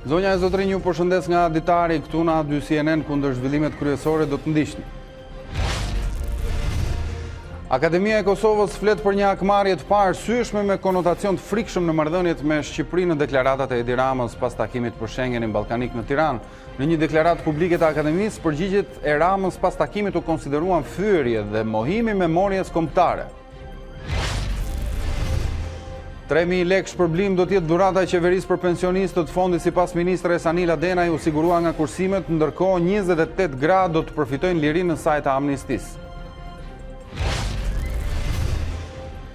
Zonja e zotrinj, ju përshëndes nga Ditari, këtu na 2 CNN kundër zhvillimet kryesore do të ndiqni. Akademia e Kosovës flet për një akmarrje të parësyeshme me konotacion të frikshëm në marrëdhëniet me Shqipërinë në deklaratat e Edi Ramës pas takimit për Schengenin ballkanik në Tiranë. Në një deklaratë publike të Akademisë, përgjigjet e Ramës pas takimit u konsideruan fyerje dhe mohimi memorjes kombëtare. 3.000 lekë shpërblim do t'jetë dhurata e qeverisë për pensionistët. Fondi sipas ministres Anila Denaj u sigurua nga kursimet, ndërkohë 28 gra do të përfitojnë lirinë në saj të amnistisë.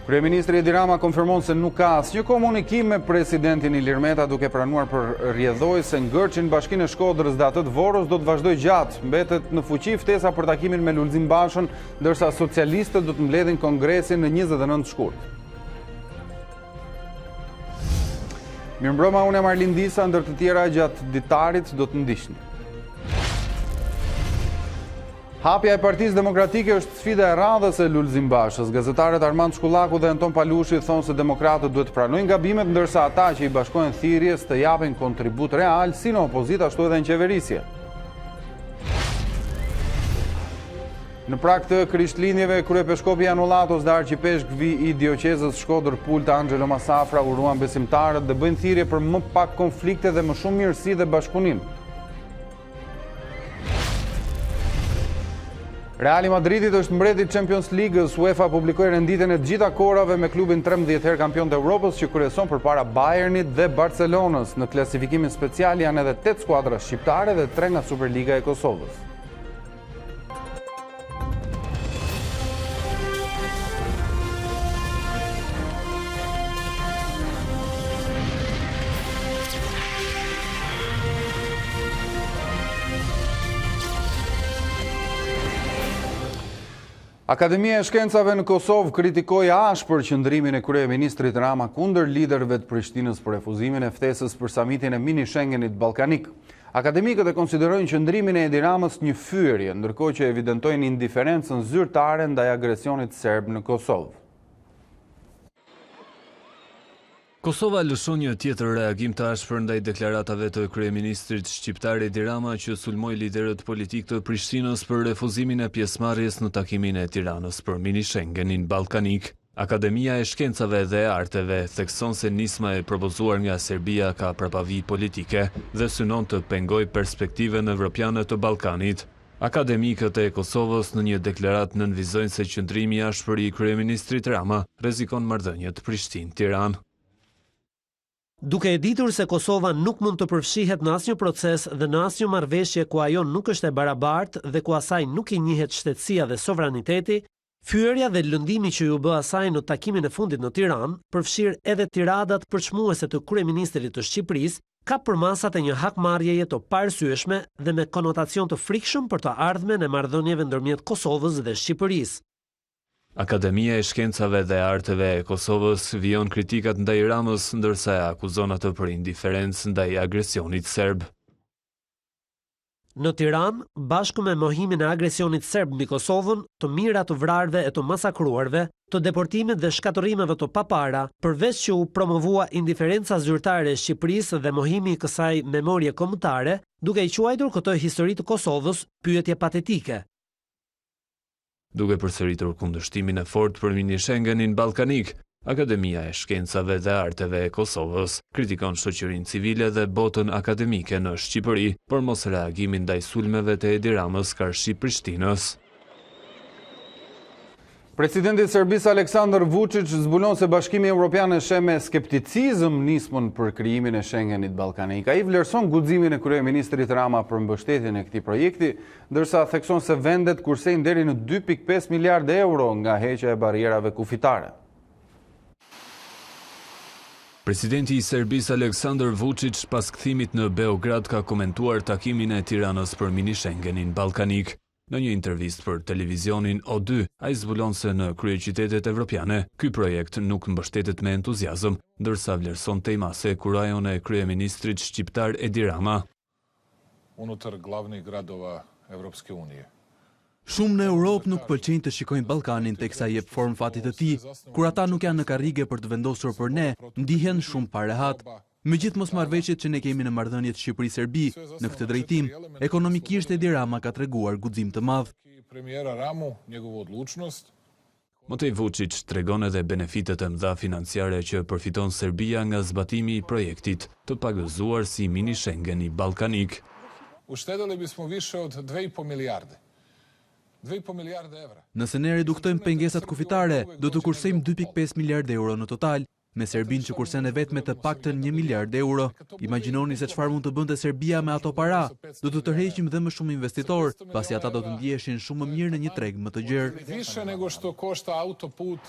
Kryeministri Edi Rama konfirmon se nuk ka asnjë komunikim me presidentin Ilir Meta, duke pranuar për rrjedhoj se ngërçin Bashkinë e Shkodrës dhe atë të Vorrës do të vazhdojë gjatë. Mbetet në fuqi ftesa për takimin me Lulzim Bashën, ndërsa socialistët do të mbledhin kongresin në 29 shkurt. Mirëmbrëma, unë jam Arlin Disa, ndër të tjera gjatë ditarit do të ndiqni. Hapja e Partisë Demokratike është sfida e radhës e Lulzim Bashës. Gazetarët Armand Shkullaku dhe Anton Palushi thonë se demokratët duhet të pranojnë gabimet, ndërsa ata që i bashkojnë thirrjes të japin kontribut real si në opozita ashtu edhe në qeverisje. Në prag të krishtlindjeve, kryepeshkopi Anulatos dhe arqipeshkvi i dioqezës Shkodër Pult Angelo Masafra uruan besimtarët dhe bëjnë thirrje për më pak konflikte dhe më shumë mirësi dhe bashkëpunim. Reali Madridit është mbreti i Champions League-s. UEFA publikoi renditjen e të gjitha korave me klubin 13 herë kampion të Evropës që kryeson përpara Bayernit dhe Barcelonës. Në klasifikimin special janë edhe 8 skuadra shqiptare dhe 3 nga Superliga e Kosovës. Akademia e Shkencave në Kosovë kritikoi ashpër qëndrimin e kryeministrit Rama kundër liderëve të Prishtinës për refuzimin e ftesës për samitin e mini Schengenit ballkanik. Akademikët e konsiderojnë qëndrimin e Edi Ramës një fyerje, ndërkohë që evidentojnë indiferencën zyrtare ndaj agresionit serb në Kosovë. Kosova lëshon një tjetër reagim të ashpër ndaj deklaratave të kryeministrit shqiptar Edi Rama që sulmoi liderët politik të Prishtinës për refuzimin e pjesëmarrjes në takimin e Tiranës për mini Schengenin ballkanik. Akademia e Shkencave dhe Arteve thekson se nisma e propozuar nga Serbia ka prapavi politike dhe synon të pengojë perspektiven evropiane të Ballkanit. Akademikët e Kosovës në një deklaratë nënvizojnë se qëndrimi i ashpër i kryeministrit Rama rrezikon marrëdhëniet Prishtinë-Tiranë. Duke e ditur se Kosova nuk mund të përfshihet në asnjë proces dhe në asnjë marrëveshje ku ajo nuk është e barabartë dhe ku asaj nuk i njihet shtetësia dhe sovraniteti, fyerja dhe lëndimi që ju bë asaj në takimin e fundit në Tiranë, përfshir edhe tiradat përçmuese të kryeministrit të Shqipërisë, ka përmasat e një hakmarrjeje të parësyeshme dhe me konotacion të frikshëm për të ardhmen e marrëdhënieve ndërmjet Kosovës dhe Shqipërisë. Akademia e Shkencave dhe Arteve e Kosovës vijon kritikat ndaj Ramës, ndërsa e akuzon atë për indiferencë ndaj agresionit serb. Në Tiranë, bashkë me mohimin e agresionit serb mbi Kosovën, të mira të vrarve e të masakruarve, të deportimit dhe shkatërimeve të papara, përveç që u promovua indiferenca zyrtare e Shqipërisë dhe mohimi i kësaj memorie kombëtare, duke i quajtur këtë histori të Kosovës pyetje patetike. Duke përsëritur kundërshtimin e fortë për mini Schengenin ballkanik, Akademia e Shkencave dhe Arteve e Kosovës kritikon shoqërinë civile dhe botën akademike në Shqipëri për mos reagimin ndaj sulmeve të Edi Ramës karshi Prishtinës. Presidenti i Serbisë Aleksandar Vučić zbulon se Bashkimi Evropian e sheh me skepticizëm nismën për krijimin e Schengenit ballkanik. Ai vlerëson guximin e kryeministrit Rama për mbështetjen e këtij projekti, ndërsa thekson se vendet kursejnë deri në 2.5 miliardë euro nga heqja e barrierave kufitare. Presidenti i Serbisë Aleksandar Vučić pas kthimit në Beograd ka komentuar takimin e Tiranës për mini Schengenin ballkanik. Në një intervistë për televizionin O2, ai zbulon se në kryeqytetet evropiane, ky projekt nuk mbështetet me entuziazëm, ndërsa vlerëson temase kurajon e kryeministrit shqiptar Edi Rama. Unutar glavnih gradova Evropske unije. Shumë në Europë nuk pëlqejnë të shikojnë Ballkanin teksa jep formë fatit të tij, kur ata nuk janë në karrige për të vendosur për ne, ndihen shumë pa rehat. Me gjithë mosmarrëveshjet që ne kemi në marrëdhëniet Shqipëri-Serbi, në këtë drejtim, ekonomikisht Edi Rama ka treguar guxim të madh. Premijera Ramu, njegovu odlučnost. Matej Vučić tregon edhe benefitet e mëdha financiare që përfiton Serbia nga zbatimi i projektit të pagëzuar si mini Schengeni ballkanik. Uštedili bismo više od 2,5 milijarde. 2,5 milijarde evra. Nëse ne reduktojmë pengesat kufitare, do të kursejmë 2,5 miliard euro në total, me Serbin që kursen e vetme të paktën 1 miliard euro. Imagjinoni se çfarë mund të bënte Serbia me ato para. Do të tërheqim dhe më shumë investitor, pasi ata do të ndiheshin shumë më mirë në një treg më të gjerë. Više nego što košta autoput.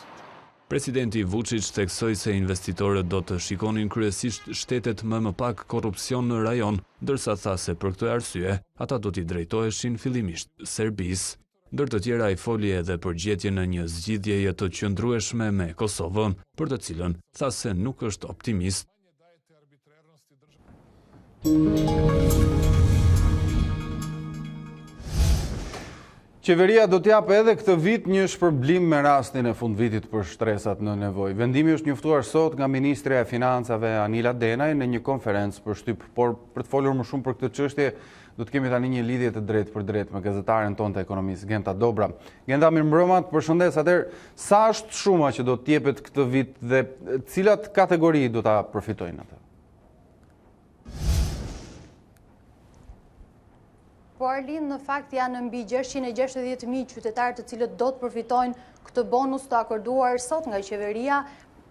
Presidenti Vučić theksoi se investitorët do të shikonin kryesisht shtetet më pak korrupsion në rajon, ndërsa tha se për këtë arsye ata do t'i drejtoheshin fillimisht Serbisë. Ndër të tjera ai foli edhe për gjetjen në një zgjidhjeje të qëndrueshme me Kosovën, për të cilën tha se nuk është optimist. Qeveria do t'jap edhe këtë vit një shpërblim me rastin e fundvitit për shtresat në nevojë. Vendimi është njoftuar sot nga Ministrja e Financave Anila Denaj në një konferencë për shtyp, por për të folur më shumë për këtë çështje do të kemi tani një lidhje të drejtë për drejtë me gazetaren tonë të ekonomisë, Genta Dobra. Genta, mirëmbrëma, të përshëndes. Atëherë, sa është shuma që do të jepet këtë vit dhe cilat kategori do ta përfitojnë atë? Po Arlin, në fakt janë mbi 660.000 qytetarë të cilët do të përfitojnë këtë bonus të akorduar sot nga qeveria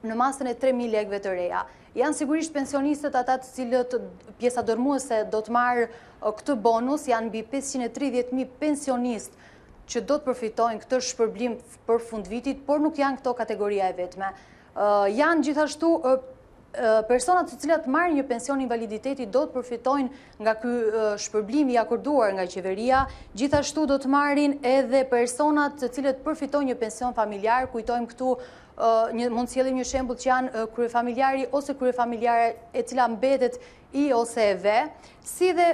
në masën e 3.000 lekëve të reja. Janë sigurisht pensionistët ata të cilët pjesa dërmuese do të marrë këtë bonus, janë mbi 530.000 pensionistë që do të përfitojnë këtë shpërblim për fundvitit, por nuk janë këto kategoria e vetme. Janë gjithashtu personat të cilat marrin një pension invaliditeti do të përfitojnë nga ky shpërblim i akorduar nga qeveria, gjithashtu do të marrin edhe personat të cilët përfitojnë një pension familjar, kujtojmë këtu mund të sjellim një shembull që janë kryefamiljari ose kryefamiljare e cila mbetet i ose e ve, si dhe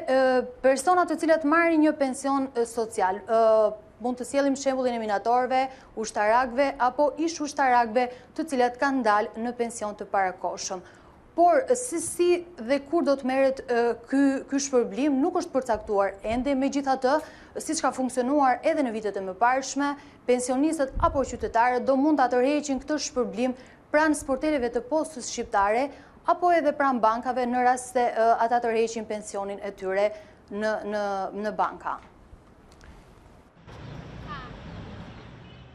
personat të cilat marrin një pension social. Mund të sjellim shembullin e minatorëve, ushtarakëve apo ish ushtarakëve të cilat kanë dalë në pension të parakohshëm. Por si dhe kur do të merret ky shpërblim nuk është përcaktuar ende, megjithatë, siç ka funksionuar edhe në vitet e mëparshme, pensionistët apo qytetarët do mund ta tërheqin këtë shpërblim pranë sporteleve të postës shqiptare apo edhe pranë bankave në rast se ata tërheqin pensionin e tyre në banka.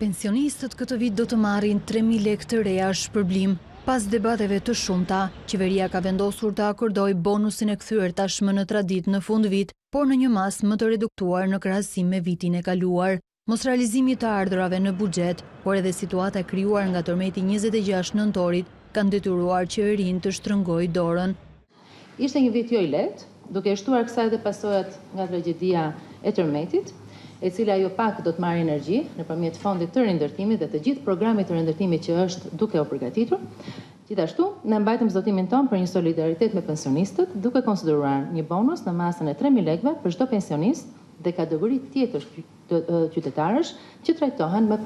Pensionistët këtë vit do të marrin 3.000 lekë të reja shpërblim. Pas debateve të shumta, qeveria ka vendosur të akordoj bonusin e kthyer tashmë në tradit në fund vit, por në një mas më të reduktuar në krahasim me vitin e kaluar. Mos realizimi të ardhurave në buxhet, por edhe situata krijuar nga tërmeti 26 nëntorit, kanë detyruar qeverinë të shtrëngojë dorën. Ishte një vit jo i lehtë, duke shtuar kësaj dhe pasojat nga tragjedia e tërmetit, e cila jo pak do të marrë energji nëpërmjet fondit të rindërtimit dhe të gjithë programit të rindërtimit që është duke u përgatitur. Gjithashtu, ne mbajtëm zotimin tonë për një solidaritet me pensionistët, duke konsideruar një bonus në masën e 3.000 lekëve për çdo pensionist dhe kategori tjetër qytetarësh që trajtohen me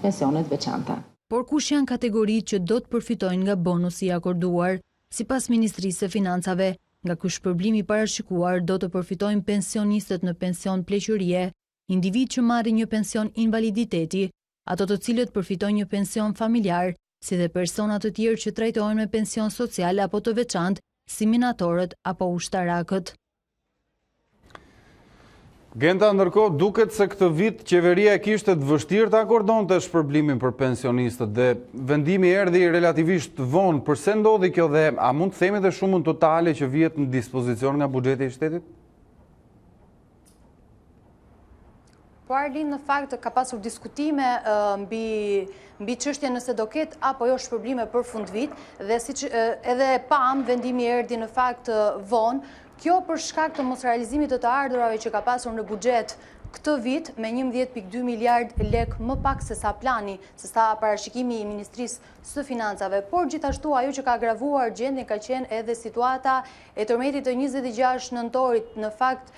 pensionet veçanta. Por kush janë kategoritë që do të përfitojnë nga bonusi i akorduar? Sipas Ministrisë së Financave, nga ky shpërblim i parashikuar do të përfitojnë pensionistët në pension pleqërie, individ që marrin një pension invaliditeti, ato të cilët përfitojnë një pension familjar, si dhe persona të tjerë që trajtohen me pension social apo të veçantë, si minatorët apo ushtarakët. Genta, ndërkohë duket se këtë vit qeveria kishte të vështirë të akordonte shpërblimin për pensionistët dhe vendimi erdhi relativisht vonë. Përse ndodhi kjo dhe a mund të themi dhe shumën totale që vihet në dispozicion nga buxheti i shtetit? Po Arlin, në fakt ka pasur diskutime mbi çështjen nëse do ketë apo jo shpërblime për fundvit dhe siç edhe pam vendimi erdhi në fakt vonë. Kjo për shkak të mos realizimit të ardhurave që ka pasur në buxhet këtë vit me 11.2 miliard lek më pak se sa plani, se sa parashikimi i Ministrisë së Financave, por gjithashtu ajo që ka agravuar gjendjen ka qenë edhe situata e tërmetit të 26 nëntorit, në fakt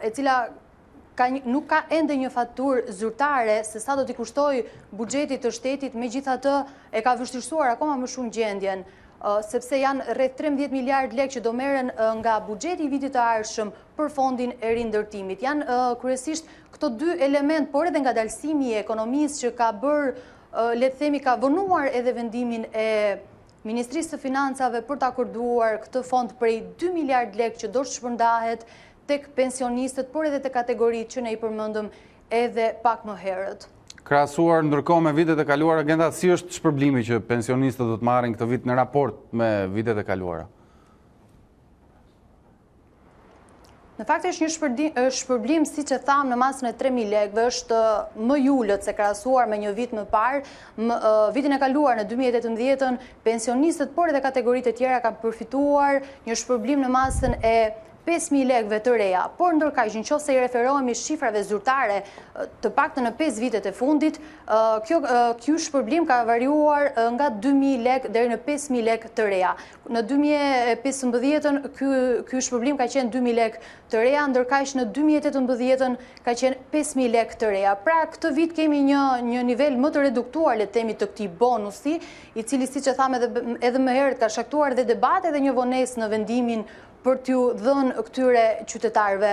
e cila nuk ka ende një faturë zyrtare se sa do t'i kushtoj buxheti të shtetit, megjithatë e ka vështirësuar akoma më shumë gjendjen. sepse janë rreth 13 miliard lekë që do merren nga buxheti i vitit të ardhshëm për fondin e rindërtimit. Janë kryesisht këto dy element, por edhe ngadalësimi i ekonomisë që ka bërë, le të themi, ka vënuar edhe vendimin e Ministrisë të Financave për të akorduar këtë fond prej 2 miliard lekë që do shpërndahet tek pensionistët, por edhe te kategoritë që ne i përmendëm edhe pak më herët. Krahasuar ndërkohë me vitet e kaluara, agenda, si është shpërblimi që pensionistët do të marrin këtë vit në raport me vitet e kaluara? Në fakt është një shpërblim, siç e thamë, në masën e 3.000 lekëve, është më i ulët se krahasuar me një vit më parë. Vitin e kaluar në 2018, pensionistët, por edhe kategoritë e tjera kanë përfituar një shpërblim në masën e 5.000 lekëve të reja, por ndërkaq nëse i referohemi shifrave zyrtare të paktën në 5 vitet e fundit, ky shpërblim ka variuar nga 2.000 lekë deri në 5.000 lekë të reja. Në 2015 ky shpërblim ka qenë 2.000 lekë të reja, ndërkaq në 2018 ka qenë 5.000 lekë të reja. Pra këtë vit kemi një nivel më të reduktuar, le të themi, të këtij bonusi, i cili, siç e thamë edhe më herët, ka shkaktuar dhe debate dhe një vonesë në vendimin për t'ju dhënë këtyre qytetarëve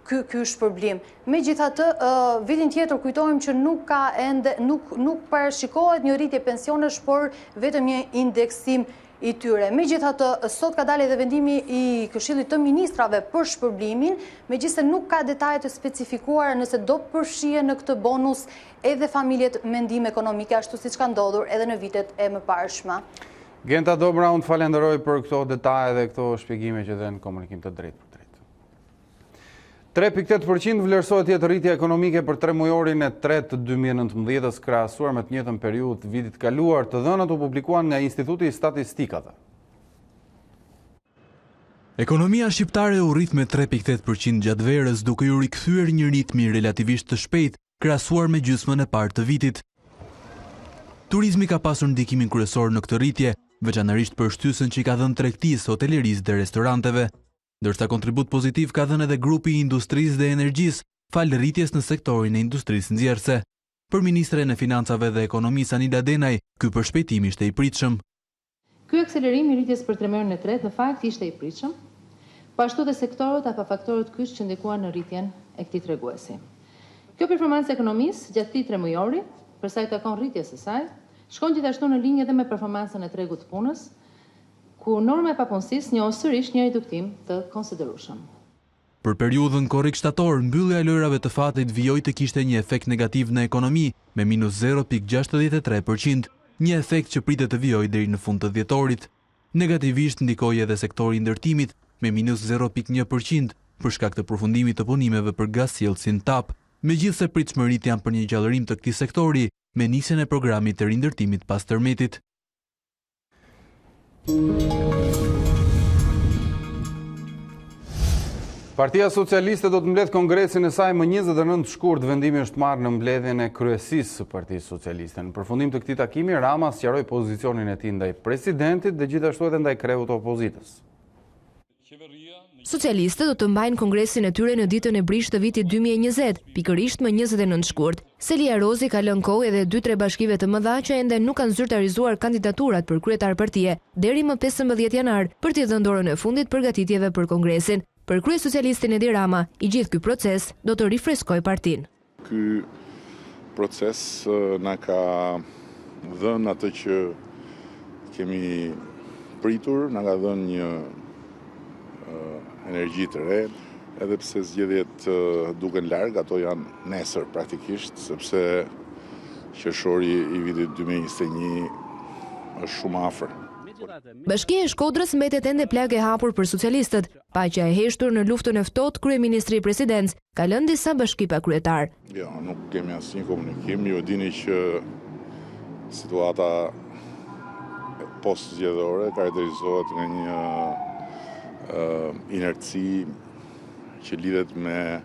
ky shpërblim. Megjithatë, vitin tjetër kujtojmë që nuk parashikohet një rritje pensionesh, por vetëm një indeksim i tyre. Megjithatë, sot ka dalë edhe vendimi i Këshillit të Ministrave për shpërblimin, megjithëse nuk ka detaje të specifikuara nëse do përfshihen në këtë bonus edhe familjet me ndihmë ekonomike, ashtu siç ka ndodhur edhe në vitet e mëparshme. Genta Dobra, unë të falenderoj për këto detaje dhe këto shpjegime që dhe në komunikim të drejtë për drejtë. 3.8% vlerësohet jetë rritja ekonomike për 3 mujorin e 3 të 2019, krahasuar me të njëjtën periudhë vitit kaluar, të dhënat u publikuan nga Instituti i Statistikave. Ekonomia shqiptare u rrit me 3.8% gjatë verës, duke u rikthyer një ritmi relativisht të shpejt, krahasuar me gjysmën e parë të vitit. Turizmi ka pasur ndikimin kryesor në këtë rritje, veçanërisht për shtysën që i ka dhënë tregtisë, hotelerisë dhe restoranteve, ndërsa kontribut pozitiv ka dhënë edhe grupi i industrisë dhe energjisë, falë rritjes në sektorin e industrisë nxjerrëse. Për ministren e Financave dhe Ekonomisë Anila Denaj, ky përshpejtim ishte i pritshëm. Ky akselerimi i rritjes për tremujorin e tretë në fakt ishte i pritshëm, po ashtu dhe sektorët apo faktorët kyç që ndikuan në rritjen e këtij treguesi. Kjo performancë e ekonomisë gjatë këtij tremujori, për sa i takon rritjes së saj, shkon gjithashtu në linjë edhe me performancën e tregut të punës, ku norma e papunësisë njohë sërish një riduktim të konsiderueshëm. Për periudhën korrik shtator, mbyllja e lojrave të fatit vijoi të kishte një efekt negativ në ekonomi me minus 0.63%, një efekt që pritet të vijojë deri në fund të dhjetorit. Negativisht ndikoi edhe sektori i ndërtimit me minus 0.1% për shkak të përfundimit të punimeve për gasjellësin TAP, megjithse pritshmëritë janë për një gjallërim të këtij sektori me nisjen e programit të rindërtimit pas tërmetit. Partia Socialiste do të mbledh kongresin e saj më 29 shkurt. Vendimi është marrë në mbledhjen e kryesisë së Partisë Socialiste. Në përfundim të këtij takimi, Rama sqaroi pozicionin e tij ndaj presidentit dhe gjithashtu edhe ndaj krehut të opozitës. Socialistët do të mbajnë kongresin e tyre në ditën e brish të vitit 2020, pikërisht më 29 shkurt. Selia Rozi ka lënë kohë edhe 2-3 bashkive të mëdha që ende nuk kanë zyrtarizuar kandidaturat për kryetar partie deri më 15 janar për t'i dhënë dorën e fundit përgatitjeve për kongresin. Për kryesocialistin Edi Rama, i gjithë ky proces do të rifreskojë partinë. Ky proces na ka dhënë atë që kemi pritur, na ka dhënë një energji të re, edhe pse zgjedhjet duken larg, ato janë nesër praktikisht, sepse qershori i vitit 2021 është shumë afër. Bashkia e Shkodrës mbetet ende plagë e hapur për socialistët. Paqja e heshtur në luftën e ftohtë, kryeministri i presidencë ka lënë disa bashki pa kryetar. Jo, nuk kemi asnjë komunikim, ju dini që situata post-zgjedhore karakterizohet nga një inertësi që lidhet me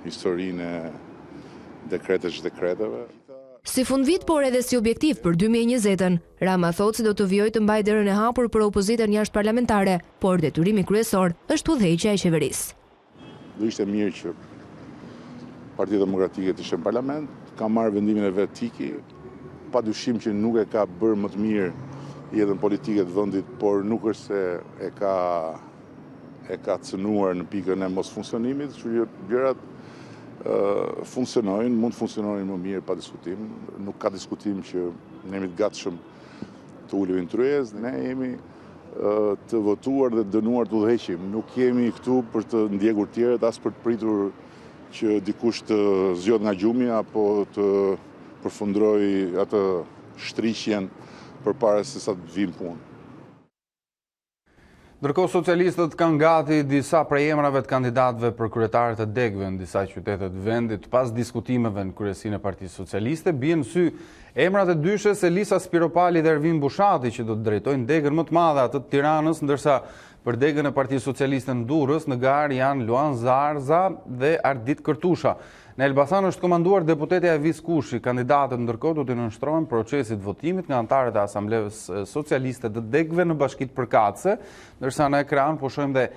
historinë e dekreteve. Si fundvit, por edhe si objektiv për 2020-ën, Rama thotë se do të vijojë të mbajë derën e hapur për opozitën jashtëparlamentare, por detyrimi kryesor është udhëheqja e qeverisë. Do ishte mirë që Partia Demokratike të ishte në parlament, ka marrë vendimin e vet tiki, padyshim që nuk e ka bërë më të mirë jetën politike të vendit, por nuk është se e ka cënuar në pikën e mos funksionimit, që gjërat funksionojnë, mund të funksionojnë më mirë pa diskutim. Nuk ka diskutim që ne jemi të gatshëm të ulemi në tryezë, ne jemi të votuar dhe dënuar të udhëheqim. Nuk jemi këtu për të ndjekur tjerët, as për të pritur që dikush të zgjodh nga gjumi apo të përfundroj atë shtrishjen përpara se sa të vijnë punë. Ndërkohë socialistët kanë gati disa prej emrave të kandidatëve për kryetarë të degëve në disa qytete të vendit. Pas diskutimeve në kryesinë e Partisë Socialiste, bien sy emrat e dyshes Elisa Spiropali dhe Ervin Bushati, që do të drejtojnë degën më të madhe atë të Tiranës, ndërsa për degën e Partisë Socialiste në Durrës në garë janë Luan Zarza dhe Ardit Kërtusha. Në Elbasan është komanduar deputetja Evis Kushi. Kandidatët ndërkohë do të nënshtrohen procesit votimit nga antarët e Asamblevës Socialiste të degëve në Bashkitë Përkatëse, ndërsa në ekran po shohim dhe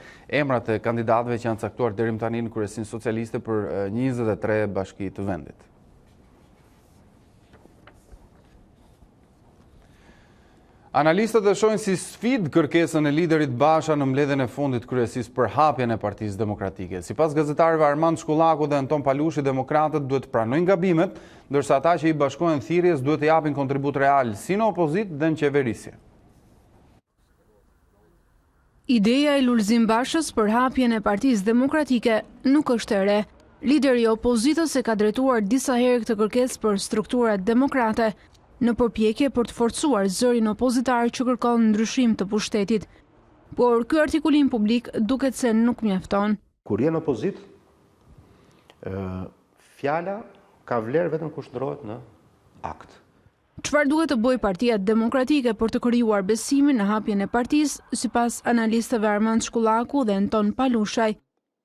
emrat e kandidatëve që janë caktuar deri më tani në Kryesinë Socialiste për 23 bashki të vendit. Analistët e shohin si sfidë kërkesën e liderit Basha në mbledhjen e fundit kryesisë për hapjen e Partisë Demokratike. Sipas gazetarëve Armand Shkullaku dhe Anton Palushi, demokratët duhet të pranojnë gabimet, ndërsa ata që i bashkohen thirrjes duhet të japin kontribut real si në opozitë dhe në qeverisje. Ideja e Lulzim Bashës për hapjen e Partisë Demokratike nuk është e re. Lideri i opozitës e ka drejtuar disa herë këtë kërkesë për strukturat demokrate, në përpjekje për të forcuar zërin opozitar që kërkon ndryshim të pushtetit. Por ky artikulim publik duket se nuk mjafton. Kur je në opozit, fjala ka vlerë vetëm kur shndrohet në akt. Çfarë duhet të bëjë Partia Demokratike për të krijuar besimin në hapjen e partisë, sipas analistëve Armand Shkullaku dhe Anton Palushaj,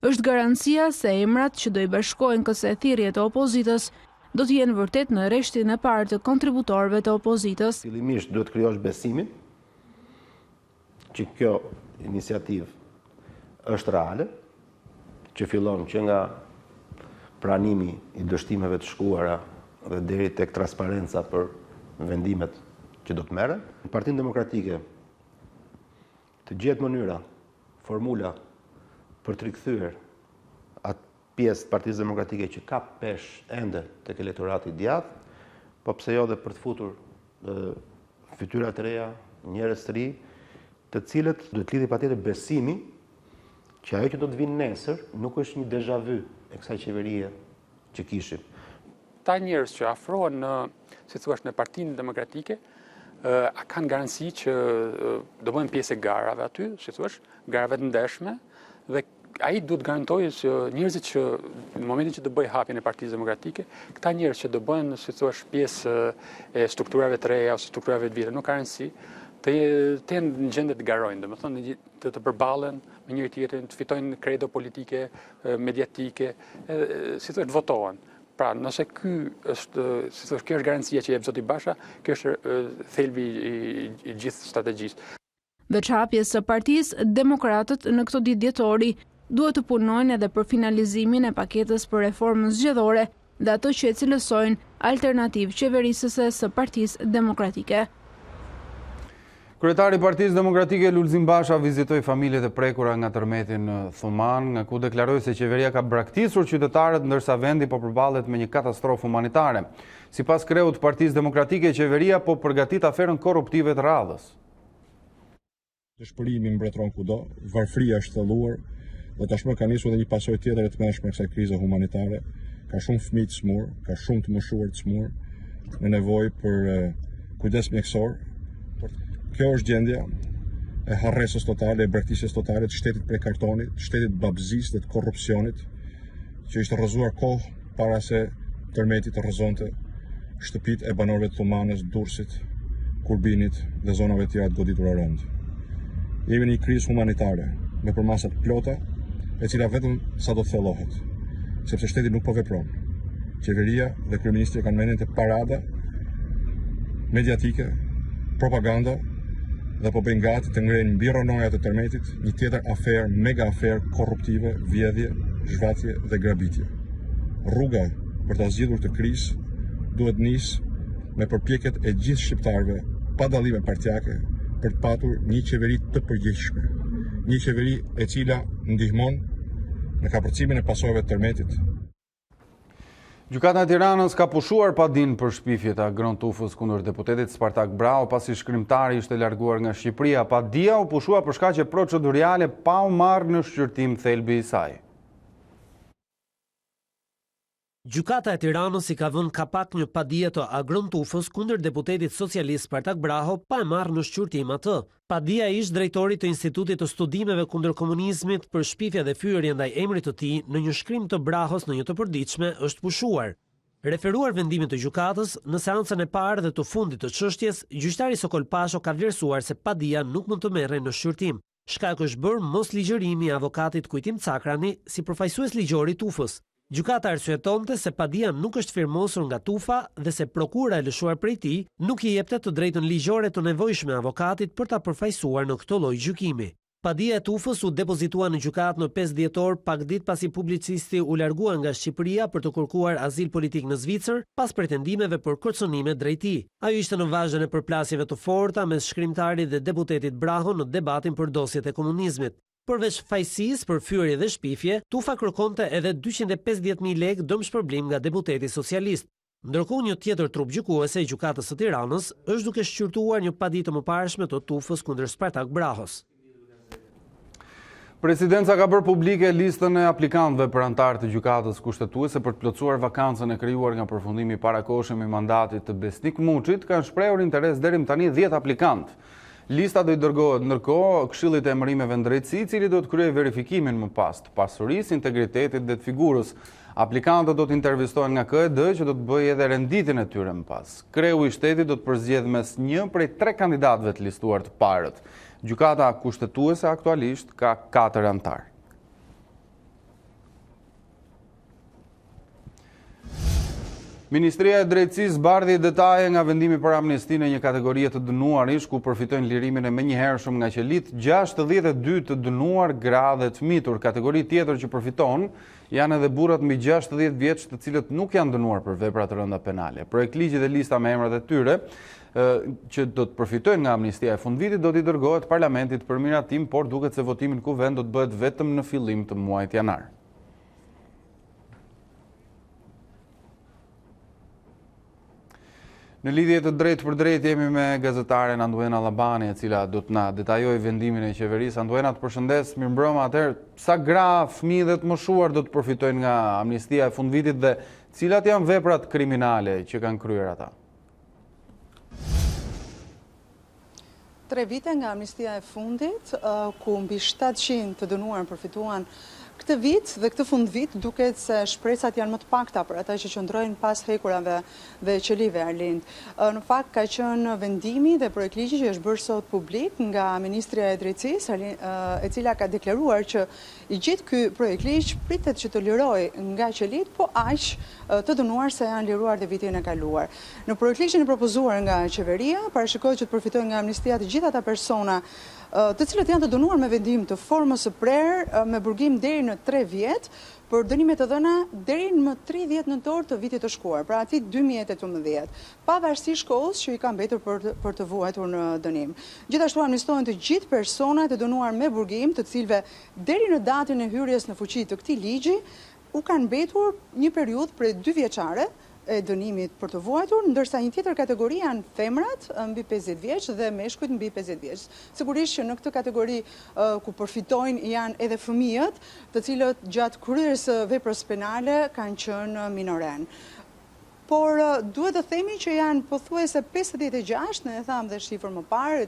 është garancia se emrat që do i bashkohen kësaj thirrje të opozitës do të jenë vërtet në rreshtin e parë të kontributorëve të opozitës. Fillimisht duhet krijosh besimin që kjo iniciativë është reale, që fillon që nga pranimi i dështimeve të shkuara dhe deri tek transparenca për vendimet që do të merren. Në Partinë Demokratike të gjetë mënyra, formula për të rikthyer atë pjesë të Partisë Demokratike që ka pesh ende tek elektorati i djathtë, po pse jo dhe për të futur fytyra të reja, njerëz të ri, të cilët do të lidhi patjetër besimi që ajo që do të vinë nesër nuk është një déjà vu e kësaj qeverie që kishim. Ta njerëz që afrohen në, si thua, në Partinë Demokratike, kanë garanci që do bëhen pjesë e garave aty, si thua, garave të ndeshme, dhe ai duhet garantojë që njerëzit që në momentin që do bëj hapjen e Partisë Demokratike, këta njerëz që do bëhen, si thua, pjesë e strukturave të reja ose strukturave të vjetër, nuk ka rëndësi, të jenë në gjendje të garojnë, domethënë të përballen me njëri tjetrin, të fitojnë kredo politike, mediatike, si thua, të votohen. Pra, nëse ky është, si thua, kjo është garancia që jep zoti Basha, kjo është thelbi i gjithë strategjisë. Veç hapjes së Partisë, demokratët në këto ditë dhjetori duhet të punojnë edhe për finalizimin e paketës për reformën zgjedhore dhe ato që e cilësojnë alternativë qeverisëse së Partisë Demokratike. Kryetari i Partisë Demokratike Lulzim Basha vizitoi familjet e prekura nga tërmeti në Thuman, nga ku deklaroi se qeveria ka braktisur qytetarët ndërsa vendi po përballet me një katastrofë humanitare. Sipas kreut të Partisë Demokratike, qeveria po përgatit aferën korruptive të radhës. Dëshpërimi mbretëron kudo, varfëria është thelluar dhe tashmë ka nisur edhe një pasojë tjetër e tmeshme kësaj krize humanitare. Ka shumë fëmijë të smur, ka shumë të moshuar të smur, me nevojë për kujdes mjekësor. Kjo është gjendja e harresës totale, e braktisjes totale të shtetit prej kartonit, të shtetit babëzisë dhe të korrupsionit, që ishte rrëzuar kohë para se tërmeti të rrëzonte shtëpitë e banorëve të Thumanës, Durrësit, Kurbinit dhe zonave të tjera të goditura rënd. Jemi në një krizë humanitare me përmasat plota, e cila vetëm sa do të thellohet, sepse shteti nuk po vepron. Qeveria dhe kryeministri kanë mendjen te parada mediatike, propaganda, dhe po bëjnë gati të ngrenin mbi rronojat e tërmetit një tjetër aferë, mega aferë korruptive, vjedhje, zhvatje dhe grabitje. Rruga për ta zgjidhur të krizë duhet nisë me përpjekjet e gjithë shqiptarëve, pa dallime partijake, për të patur një qeveri të përgjegjshme, një qeveri e cila ndihmon në kapërcimin e pasojave të tërmetit. Gjykata e Tiranës ka pushuar pa dinë për shpifjet e agron tufës kundër deputetit Spartak Brau pasi shkrimtari ishte larguar nga Shqipëria. Padia u pushua për shkaqe procedurale pa u marrë në shqyrtim thelbi i saj. Gjykata e Tiranës i ka vënë kapak një padie të agron tufës kundër deputetit socialist Spartak Braho pa e marrë në shqyrtim atë. Padia ish drejtori të Institutit të Studimeve kundër komunizmit për shpifje dhe fyerje ndaj emrit të tij në një shkrim të Brahos në një të përditshme është pushuar. Referuar vendimit të gjykatës, në seancën e parë dhe të fundit të çështjes, gjyqtari Sokol Pasho ka vlerësuar se Padia nuk mund të merrej në shqyrtim. Shkak është bërë mosligjërimi i avokatit Kujtim Cakrani si përfaqësues ligjor i tufës. Gjykata arsyetonte se Padia nuk është firmosur nga tufa dhe se prokura e lëshuar prej tij nuk i jepte të drejtën ligjore të nevojshme avokatit për ta përfaqësuar në këtë lloj gjykimi. Padia e tufës u depozitua në gjykatë në 5 dhjetor, pak ditë pasi publicisti u largua nga Shqipëria për të kërkuar azil politik në Zvicër pas pretendimeve për kërcënime drejt tij. Ai ishte në vazhdën e përplasjeve të forta mes shkrimtarit dhe deputetit Braho në debatin për dosjet e komunizmit. Përveç fajësisë për fyerje dhe shpifje, tufa kërkonte edhe 250.000 lekë dëmshpërblim nga deputeti socialist. Ndërkohë një tjetër trup gjykuese i gjykatës së Tiranës është duke shqyrtuar një padi të mëparshme të tufës kundër Spartak Brahos. Presidenca ka bërë publike listën e aplikantëve për anëtar të gjykatës kushtetuese për të plotësuar vakancën e krijuar nga përfundimi i parakohshëm i mandatit të Besnik Muçit. Kanë shprehur interes deri më tani 10 aplikantë. Lista do i dërgohet ndërkohë Këshillit të Emërimeve në Drejtësi, i cili do të kryejë verifikimin më pas të pasurisë, integritetit dhe të figurës. Aplikantët do të intervistohen nga KED që do të bëjë edhe renditjen e tyre më pas. Kreu i shtetit do të përzgjedhë mes një prej 3 kandidatëve të listuar të parët. Gjykata kushtetuese aktualisht ka 4 anëtar. Ministria e Drejtësisë bardhi detaje nga vendimi për amnesti në një kategorie të dënuarish ku përfitojnë lirimin e menjëhershëm nga qelit 62 të dënuar gra dhe të mitur. Kategori tjetër që përfiton janë edhe burrat mbi 60 vjeç të cilët nuk janë dënuar për vepra të rënda penale. Projekt ligji dhe lista me emrat e tyre që do të përfitojnë nga amnistia e fundvitit do t'i dërgohet parlamentit për miratim, por duket se votimi në kuvend do të bëhet vetëm në fillim të muajit janar. Në lidhje të drejtë për drejtë jemi me gazetaren Anduena Labani, e cila do të na detajoj vendimin e qeverisë. Anduena, të përshëndes, mirëmbrëma. Atëherë, sa gra, fëmijë dhe të moshuar do të përfitojnë nga amnistia e fundvitit dhe cilat janë veprat kriminale që kanë kryer ata? 3 vite nga amnistia e fundit, ku mbi 700 të dënuar përfituan këtë vit dhe këtë fund vit, duket se shpresat janë më të pakta për ata që qëndrojnë pas hekurave dhe qelive, Arlind. Në fakt ka qenë vendimi dhe projekt ligji që është bërë sot publik nga Ministria e Drejtësisë, e cila ka deklaruar që i gjithë ky projekt ligj pritet që të lirojë nga qelit, po aq të dënuar se janë liruar dhe vitin e kaluar. Në projekt ligjin e propozuar nga qeveria, parashikohet që të përfitojnë nga amnistia të gjithë ata persona të cilët janë të dënuar me vendim të formës së prerë me burgim deri në 3 vjet për dënime të dhëna deri në 30 nëntor të vitit të shkuar, pra ati 2018, pavarësisht kohës që i ka mbetur për të vuajtur në dënim. Gjithashtu amnistohen të gjithë personat të dënuar me burgim, të cilëve deri në datën e hyrjes në fuqi të këtij ligji u kanë mbetur një periudhë prej 2 vjeçare e dënimit për të vuajtur, ndërsa një tjetër kategori janë femrat mbi 50 vjeç dhe meshkujt mbi 50 vjeç. Sigurisht që në këtë kategori ku përfitojnë janë edhe fëmijët, të cilët gjatë kryerjes së veprës penale kanë qenë minoren. Por duhet të themi që janë pothuajse 56, ne e tham dhe shifër më parë,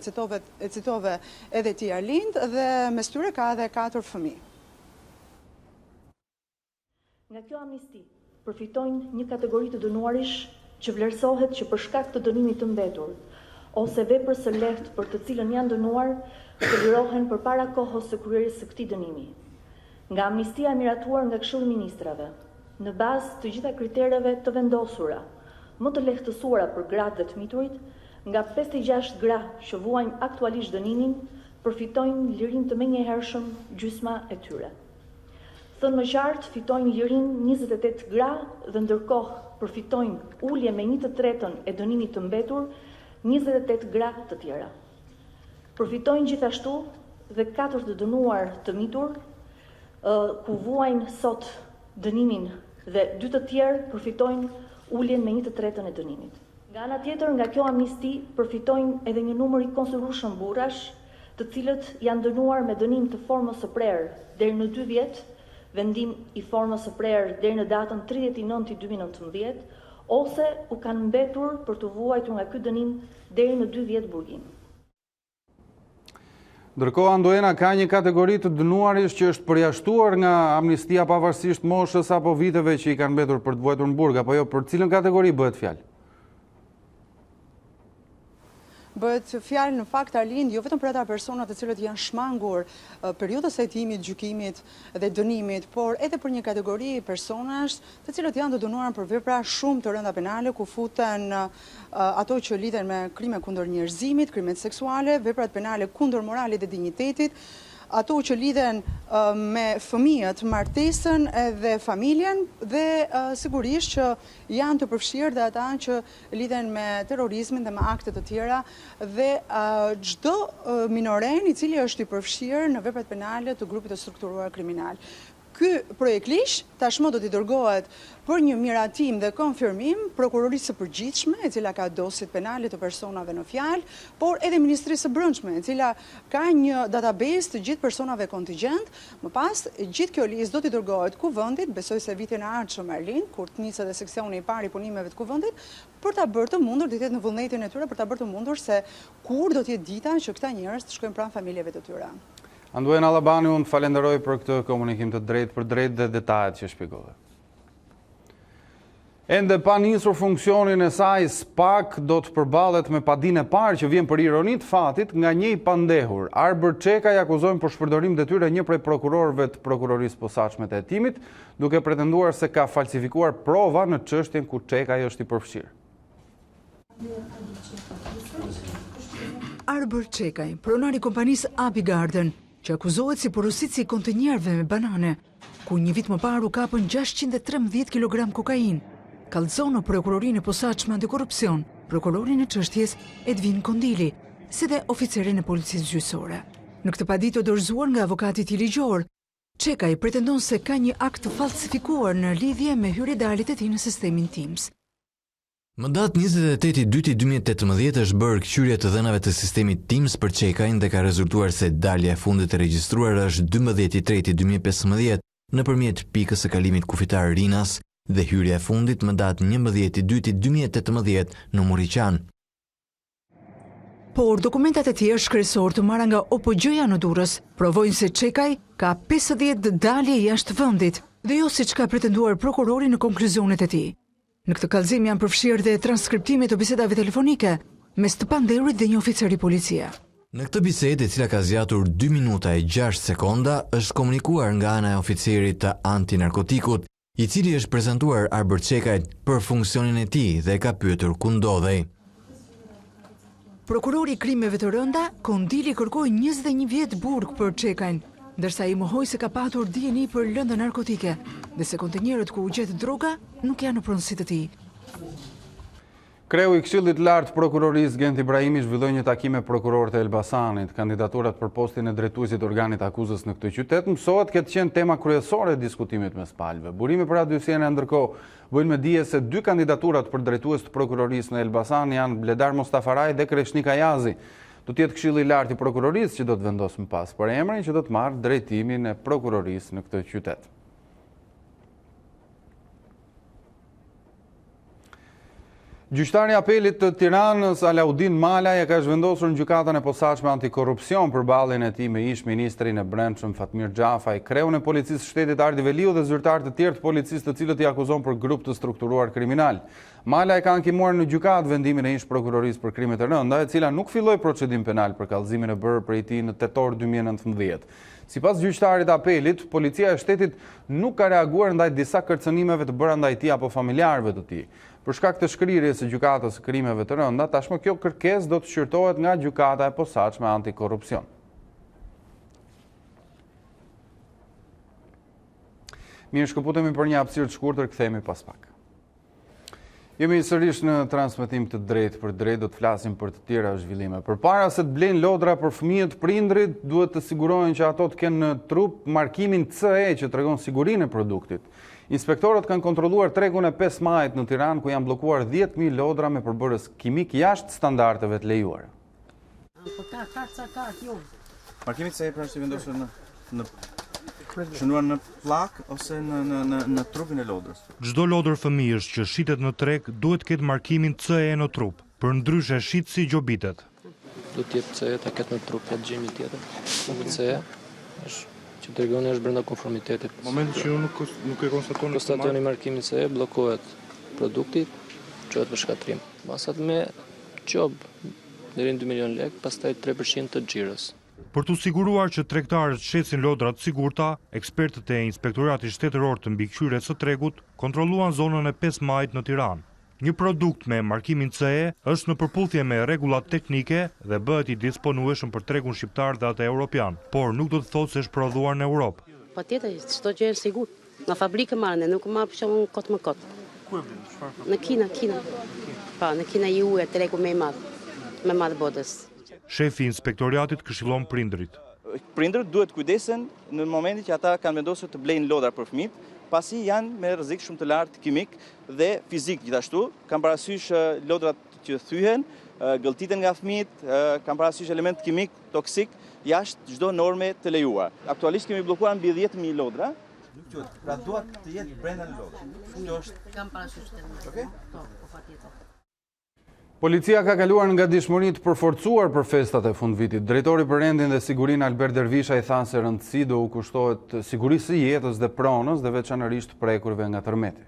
e citove edhe ti Arlind, dhe mes tyre ka edhe 4 fëmijë. Nga kjo amnisti përfitojnë një kategori të dënuarish që vlerësohet që për shkak të dënimit të mbetur, ose veprës së lehtë për të cilën janë dënuar, të lirohen përpara kohës së kryerjes së këtij dënimi. Nga amnistia e miratuar nga Këshilli i Ministrave, në bazë të gjitha kritereve të vendosura, më të lehtësuara për gratë dhe të miturit, nga 56 gra që vuajnë aktualisht dënimin, përfitojnë lirim të menjëhershëm gjysma e tyre. Thënë më qartë, fitojnë lirin 28 gra dhe ndërkohë përfitojnë ulje me 1/3 e dënimit të mbetur 28 gra të tjera. Përfitojnë gjithashtu dhe 4 të dënuar të mitur, ku vuajnë sot dënimin dhe 2 të tjerë përfitojnë uljen me 1/3 e dënimit. Nga ana tjetër, nga kjo amnisti përfitojnë edhe një numër i konsiderueshëm burrash, të cilët janë dënuar me dënim të formës së prerë deri në 2 vjet, vendim i formës së prerë deri në datën 30/9/2019, ose u kanë mbetur për të vuajtur nga ky dënim deri në 2 vjet burgim. Ndërkohë, Andoena, ka një kategori të dënuarish që është përjashtuar nga amnistia pavarësisht moshës apo viteve që i kanë mbetur për të vuajtur në burg, apo jo, për cilën kategori bëhet fjalë? Bëhet fjalë në fakt, Arlind, jo vetëm për ata persona të cilët janë shmangur periudhës së hetimit, gjykimit dhe dënimit, por edhe për një kategori personash të cilët janë të dënuar për vepra shumë të rënda penale, ku futen ato që lidhen me krime kundër njerëzimit, krimet seksuale, veprat penale kundër moralit dhe dinjitetit, ato që lidhen me fëmijët, martesën dhe familjen, dhe sigurisht që janë të përfshirë dhe ata që lidhen me terrorizmin dhe me akte të tjera, dhe çdo minoren i cili është i përfshirë në veprat penale të grupit të strukturuar kriminal. Ky projektlish tashmë do t'i dërgohet për një miratim dhe konfirmim prokurorisë së përgjithshme, e cila ka dosjet penale të personave në fjalë, por edhe Ministrisë së Brendshme, e cila ka një database të gjithë personave kontingjent. Më pas, gjithë kjo listë do t'i dërgohet Kuvendit, besoj se vitin e ardhshëm, Arlind, kur të nisë edhe seksioni i parë i punimeve të Kuvendit, për ta bërë të mundur, ditet në vullnetin e tyre, për ta bërë të mundur se kur do t'jetë dita që këta njerëz të shkojnë pranë familjeve të tyre. Andoena Allabani, unë falenderoj për këtë komunikim të drejtë për drejtë dhe detajet që shpjegove. Ende pa nisur funksionin e saj, SPAK do të përballet me padinë e parë që vjen për ironi të fatit nga një i pandehur. Arbër Çekaj akuzojnë për shpërdorim detyre një prej prokurorëve të prokurorisë posaçme të hetimit, duke pretenduar se ka falsifikuar prova në çështjen ku Çekaj është i përfshirë. Arbër Çekaj, pronari i kompanisë Abi Garden, që akuzohet si porosici i kontenjerëve me banane, ku një vit më parë u kapën 613 kg kokain, kallëzon në prokurorinë e posaçme antikorrupsion, prokurorin e çështjes Edvin Kondili, si dhe oficerin e policisë gjyqësore. Në këtë paditë të dorëzuar nga avokati i tij ligjor, Çekaj pretendon se ka një akt të falsifikuar në lidhje me hyrjedalit e tij në sistemin Teams. Më datë 28/2/2018 është bërë kthyrje të dhënave të sistemit Teams për Çekajin dhe ka rezultuar se dalja e fundit e regjistruar është 12/3/2015 nëpërmjet pikës së kalimit kufitar Rinas dhe hyrja e fundit më datë 11/2/2018 në Muriqan. Por dokumentat e tjerë shkresor të marra nga OPG-ja në Durrës provojnë se Çekaj ka 50 dalje jashtë vendit dhe jo siç ka pretenduar prokurori në konkluzionet e tij. Në këtë kallëzim janë përfshirë dhe transkriptime të bisedave telefonike mes të pandehurit dhe një oficer i policie. Në këtë bisedë, e cila ka zgjatur 2 minuta e 6 sekonda, është komunikuar nga ana e oficerit të antinarkotikut, i cili është prezantuar Arbër Çekajt për funksionin e tij dhe ka pyetur ku ndodhej. Prokurori i krimeve të rënda, Kondili kërkoi 21 vjet burg për Çekajin, ndërsa i mohoi se ka patur dijeni për lëndë narkotike dhe se kontenjerët ku u gjet droga nuk janë në pronësitë të tij. Kreu i Këshillit Lartë Prokurorisë Gent Ibrahimi zhvilloi një takim me prokurorët e Elbasanit. Kandidaturat për postin e drejtuesit të organit akuzës në këtë qytet mësohet këtë qenë tema kryesore e diskutimit mes palëve. Burime për adysiene ndërkohë bëjnë me dije se 2 kandidaturat për drejtues të prokurorisë në Elbasan janë Bledar Mostafaraj dhe Kreshnik Ayazi. Do të jetë Këshilli i Lartë i Prokurorisë që do të vendosë më pas për emrin që do të marrë drejtimin e prokurorisë në këtë qytet. Gjyqtari i Apelit të Tiranës Alaudin Malaj e ka zhvendosur në gjykatën e posaçme antikorrupsion përballjen e tij me ish-ministrin e Brendshëm Fatmir Xhafaj, kreun e policisë shtetit Ardi Veliu dhe zyrtar të tjerë të policisë të cilët i akuzon për grup të strukturuar kriminal. Malaj ka ankimuar në gjykatë vendimin e ish-prokurorisë për krime të rënda, e cila nuk filloi procedim penal për kallëzimin e bërë prej tij në tetor 2019. Sipas gjyqtarit të Apelit, policia e shtetit nuk ka reaguar ndaj disa kërcënimeve të bëra ndaj tij apo familjarëve të tij. Për shkak të shkrirjes së gjykatës së krimeve të rënda, tashmë kjo kërkesë do të shqyrtohet nga gjykata e posaçme antikorrupsion. Mirë, shkëputemi për një hapësirë të shkurtër, kthehemi pas pak. Jemi sërish në transmetim të drejtë për drejtë, do të flasim për të tjera zhvillime. Përpara se të blejnë lodra për fëmijët, prindrit duhet të sigurohen që ato të kenë në trup markimin CE që tregon sigurinë e produktit. Inspektorët kanë kontrolluar tregun e 5 majit në Tiranë, ku janë bllokuar 10.000 lodra me përbërës kimik jashtë standardeve të lejuara. Markimi CE pra është i vendosur në shënuar në flak ose në trupin e lodrës. Çdo lodër fëmijësh që shitet në treg duhet ketë markimin CE në trup, për ndryshe shit si gjobitet. Do të jetë CE ta ketë në trup pa gjimi tjetër. CE është që tregon është brenda konformitetit. Në momentin që nuk e konstaton konstatoni markimin CE, bllokohet produkti, çohet për shkatrim. Masat me qob deri në 2 milion lekë, pastaj 3% të xhirës. Për të siguruar që tregtarët shesin lodrat sigurta, ekspertët e Inspektoratit Shtetëror të Mbikëqyrjes së Tregut kontrolluan zonën e 5 majit në Tiranë. Një produkt me markimin CE është në përputhje me rregullat teknike dhe bëhet i disponueshëm për tregun shqiptar dhe atë europian, por nuk do të thotë se është prodhuar në Europë. Patjetër, çdo gjë është sigurt. Në fabrikë marrën, nuk marr për shembull kot më kot. Ku e bën? Çfarë? Në Kinë. Pa, në Kinë ju e tregu më i madh botës. Shefi i Inspektoriatit këshillon prindrit. Prindrit duhet kujdesen në momentin që ata kanë vendosur të blejnë lodra për fëmijët, pasi janë me rrezik shumë të lartë kimik dhe fizik gjithashtu. Kanë parasysh lodrat që thyhen, gëlltiten nga fëmijët, kanë parasysh element kimik toksik jashtë çdo norme të lejuar. Aktualisht kemi bllokuar mbi 10.000 lodra. Pra duhet të jetë brenda në lodra. Kjo është kam parasysh të. Okej? Po, patjetër. Policia ka kaluar nga dishmëri të përforcuar për festat e fundvitit. Drejtori për rendin dhe sigurinë Albert Dervisha i tha se rëndësi do u kushtohet sigurisë së jetës dhe pronës dhe veçanërisht prekurve nga tërmeti.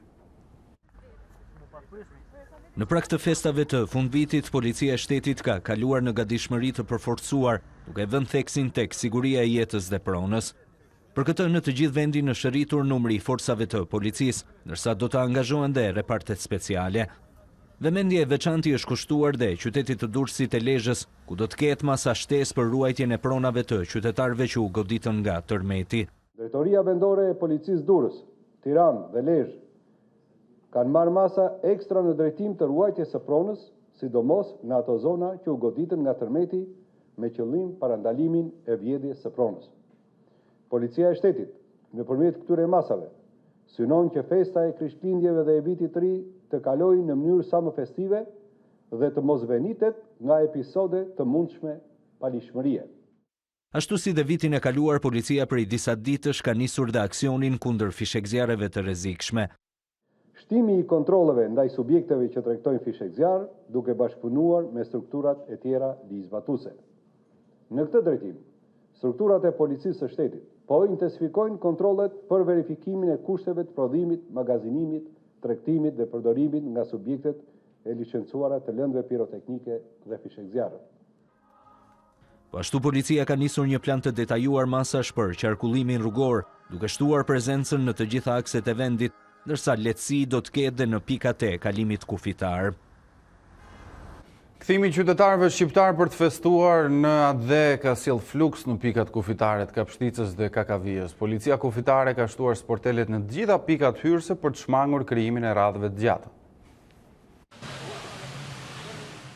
Në prag të festave të fundvitit, policia e shtetit ka kaluar në gatishmëri të përforcuar, duke vënë theksin tek siguria e jetës dhe pronës. Për këtë në të gjithë vendin është rritur numri i forcave të policisë, ndërsa do të angazhohen dhe repartet speciale. Vëmendje e veçanti është kushtuar dhe qytetit të Durrësit e Lezhës, ku do të ketë masa shtesë për ruajtjen e pronave të qytetarëve që u goditën nga tërmeti. Drejtoria vendore e policisë Durrës, Tiranë dhe Lezhë kanë marrë masa ekstra në drejtim të ruajtjes së pronës, sidomos në ato zona që u goditën nga tërmeti me qëllim parandalimin e vjedhjes së pronës. Policia e shtetit, nëpërmjet këtyre masave, synon që festa e Krishtlindjeve dhe e vitit të ri të kalojë në mënyrë sa më festive dhe të mos venitet nga episode të mundshme palishmërie. Ashtu si dhe vitin e kaluar, policia prej disa ditësh ka nisur dhe aksionin kundër fishekzjarreve të rrezikshme. Shtimi i kontrolleve ndaj subjekteve që tregtojnë fishekzjarr, duke bashkëpunuar me strukturat e tjera ligjzbatuese. Në këtë drejtim, strukturat e policisë së shtetit po intensifikojnë kontrollet për verifikimin e kushteve të prodhimit, magazinimit, tregtimit dhe përdorimit nga subjektet e licencuara të lëndëve piroteknike dhe fishekzjarreve. Po ashtu policia ka nisur një plan të detajuar masash për qarkullimin rrugor, duke shtuar prezencën në të gjitha akset e vendit, ndërsa lehtësi do të ketë dhe në pikat e kalimit kufitar. Kthimi qytetarëve shqiptar për të festuar në atë dhe ka sjell fluks në pikat kufitare të Kapshticës dhe Kakavijës. Policia kufitare ka shtuar sportelet në të gjitha pikat hyrëse për të shmangur krijimin e radhëve të gjata.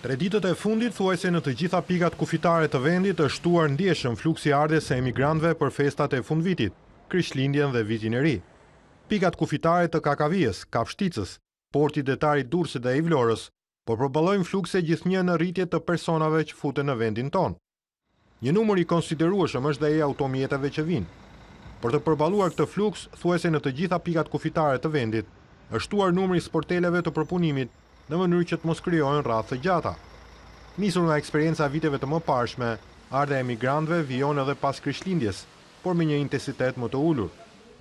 3 ditët e fundit thuajse në të gjitha pikat kufitare të vendit është shtuar ndjeshëm fluksi ardhes së emigrantëve për festat e fundvitit, Krishtlindjen dhe Vitin e Ri. Pikat kufitare të Kakavijës, Kapshticës, porti Ditari, Durrësit dhe i Vlorës, por përballojnë flukse gjithnjë në rritje të personave që futen në vendin tonë. Një numër i konsiderueshëm është dhe i automjeteve që vinë. Për të përballuar këtë fluks, thuajse në të gjitha pikat kufitare të vendit, është shtuar numri i sporteleve të përpunimit në mënyrë që të mos krijohen radhë të gjata. Nisur nga eksperjenca viteve të mëparshme, ardha e emigrantëve vijon edhe pas Krishtlindjes, por me një intensitet më të ulur.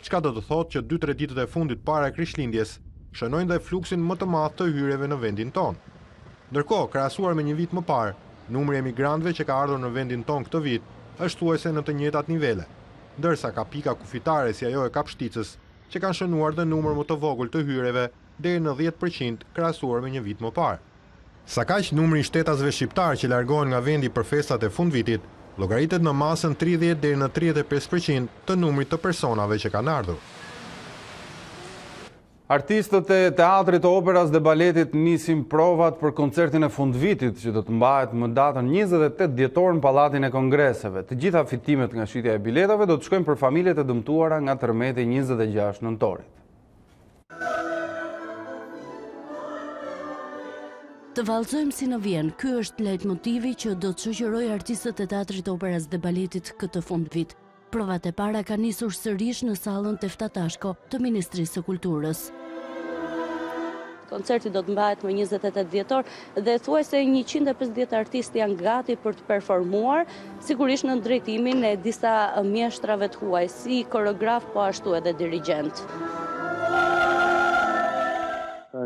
Çka do të thotë që 2-3 ditët e fundit para Krishtlindjes shënojnë dhe fluksin më të madh të hyrjeve në vendin tonë. Ndërkohë, krahasuar me një vit më parë, numri i emigrantëve që ka ardhur në vendin tonë këtë vit është thuajse në të njëjtat nivele, ndërsa ka pika kufitare si ajo e Kapshticës që kanë shënuar dhe numër më të vogël të hyrjeve deri në 10% krahasuar me një vit më parë. Sa kaq numri i shtetasve shqiptar që largohen nga vendi për festat e fundvitit llogaritet në masën 30 deri në 35% të numrit të personave që kanë ardhur. Artistët e teatrit, operas dhe baletit nisin provat për koncertin e fundvitit që do të mbahet më datën 28 dhjetor në Pallatin e Kongreseve. Të gjitha fitimet nga shitja e biletave do të shkojnë për familjet e dëmtuara nga tërmeti 26 nëntorit. Të vallëzojmë si në vjen, ky është lejtmotivi që do të shoqërojë artistët e teatrit, operas dhe baletit këtë fundvit. Provat e para ka nisur sërish në sallën Teftatashko të Ministrisë së Kulturës. Koncerti do të mbahet më 28 dhjetor dhe thuajse 150 artistë janë gati për të performuar, sigurisht në drejtimin e disa mjeshtrave të huaj, si koreograf po ashtu edhe dirigjent. Më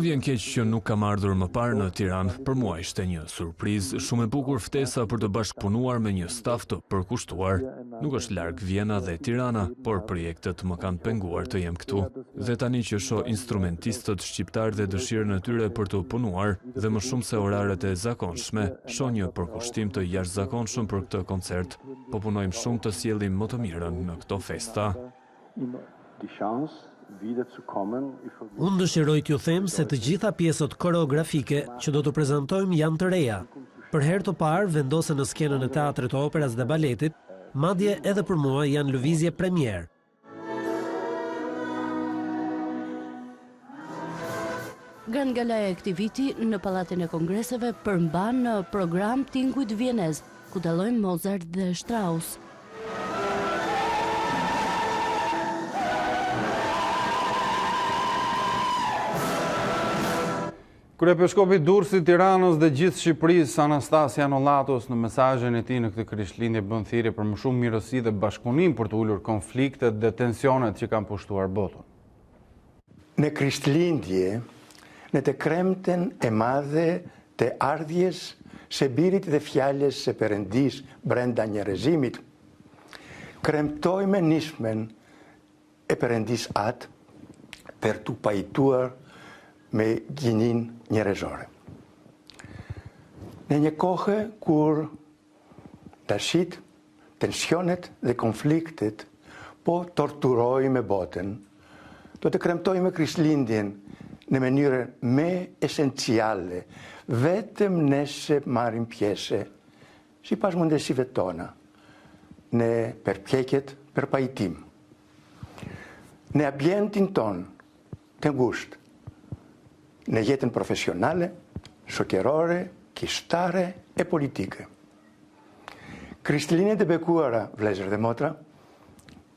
vjen keq që nuk kam ardhur më parë në Tiranë, për mua ishte një surprizë shumë e bukur ftesa për të bashkëpunuar me një staf të përkushtuar. Nuk është larg Vjena dhe Tirana, por projektet më kanë penguar të jem këtu. Dhe tani që shoh instrumentistët shqiptar dhe dëshirën e tyre për të punuar, dhe më shumë se oraret e zakonshme, shoh një përkushtim të jashtëzakonshëm për këtë koncert. Po punojmë shumë të sjellim më të mirën në këto festa. Unë dëshiroj t'ju them se të gjitha pjesët koreografike që do të prezantojmë janë të reja. Për herë të parë vendosen në skenën e teatrit, operas dhe baletit, madje edhe për mua janë lëvizje premier. Grand Gala e këtij viti në Pallatin e Kongreseve përmban në program Tinguit Vjenez, ku dallojnë Mozart dhe Strauss. Kryepiskopi Durrësit, Tiranës dhe gjithë Shqipërisë, Anastasia Nollatos, në mesazhin e tij në këtë Krishtlindje bën thirrje për më shumë mirësi dhe bashkëpunim për të ulur konfliktet dhe tensionet që kanë pushtuar botën. Në Krishtlindje, në të kremten e madhe të ardhjes së birit dhe fjalës së Perëndis brenda njerëzimit, kremtojmë nismen e Perëndis atë për të pajtuar me gjinin njerëzore. Në një kohë kur dashit, tensionet dhe konfliktet po torturojmë botën, do të kremtojmë Krishtlindjen në mënyrë më esenciale, vetëm nëse marrim pjesë, sipas mundësive tona, në përpjekjet për pajtim. Në ambientin ton të ngushtë, në jetën profesionale, shoqërore, kishtare e politike. Krishtlindjet e bekuara, vëllezër dhe motra,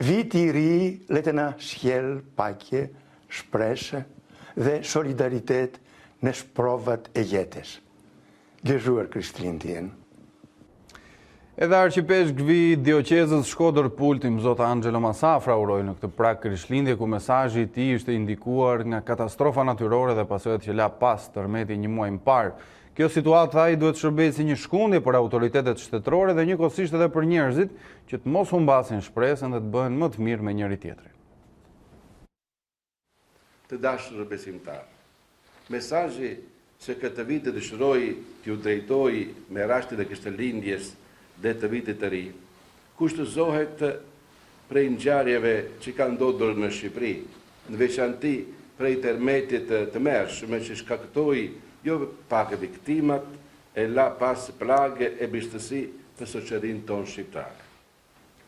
viti i ri le të na sjellë paqe, shpresë dhe solidaritet në provat e jetës. Gëzuar Krishtlindjen. Edhe arqipeshkvi dioqezës Shkodër Pultim, zota Angelo Masafra, uroi në këtë prag Krishtlindje, ku mesazhi i tij ishte indikuar nga katastrofa natyrore dhe pasojat që la pas tërmeti një muaj më parë. Kjo situatë, ai, duhet shërbejë si një shkundje për autoritetet shtetërore dhe njëkohësisht edhe për njerëzit që të mos humbasin shpresën dhe të bëhen më të mirë me njëri tjetrin. Të dashur besimtar, mesazhi që këtë vit dëshiroj t'ju drejtoj me rastin e Krishtlindjes dhe të vitit të ri, kushtëzohet prej ngjarjeve që kanë ndodhur në Shqipëri, në veçanti prej tërmetit të mërshme që shkaktoi jo pak viktimat e la pas plagë e bishtësi të shoqërinë tonë shqiptare.